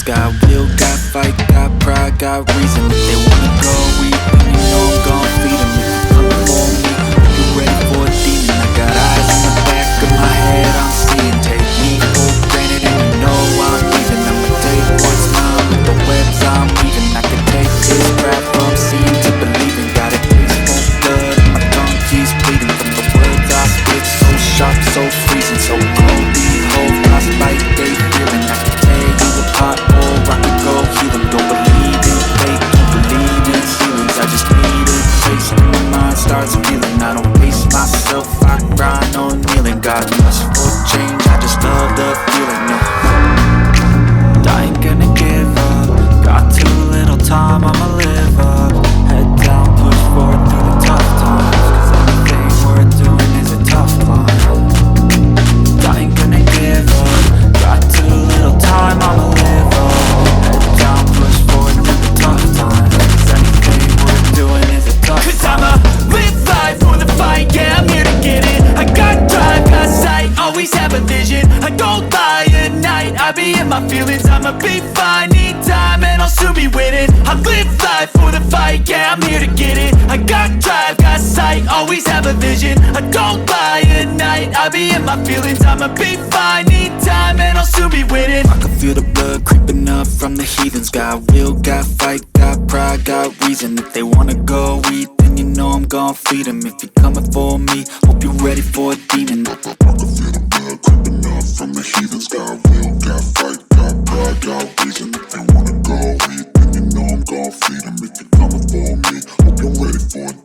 Got will, got fight, got pride, got reason. If they wanna go eat, then you know I'm gon' feed them. If you come for me, you ready for a demon. I got eyes in the back of my head, I'm seeing. Take me for granted and you know I'm leaving. I'ma take what's mine with the webs I'm weaving. I can take this crap from seeing to believing. Got a taste for blood and my tongue keeps bleeding. From the words I spit, so sharp, so freezing. So cold, these whole frostbite, they feeling. I can tear you apart or I can go heal them. Don't believe in fate, don't believe in ceilings. I just need a taste and my mind starts feeling. I don't pace myself, I grind on kneeling. Got much for change, I just love the feeling. No, I ain't gonna give up. Got too little time, I'ma live up. Head down, push forward through the tough times. Cause everything we're doing is a tough climb. I ain't gonna give up. Got too little time, I'ma live up. Head down, push forward through the tough times. Cause anything we're doing is a tough Cause climb. I'ma live life for the fight, yeah, I'm here to get it. I got drive, got sight, always have a vision. I don't lie at night, I be in my feelings. I'ma be fine, need time and I'll soon be winning. I live life for the fight, yeah, I'm here to get it. I got drive, got sight, always have a vision. I don't lie at night, I be in my feelings. I'ma be fine, need time and I'll soon be winning. I can feel the blood creeping up from the heathens. Got will, got fight, got pride, got reason. If they wanna go eat, then you know I'm gon' feed them. If you're coming for me, hope you're ready for a demon. I can feel the blood creeping up from the heathens. Got will, got fight, got pride, got reason. If they wanna go eat, then you know I'm gon' feed them. If you're coming for me, hope you're ready for a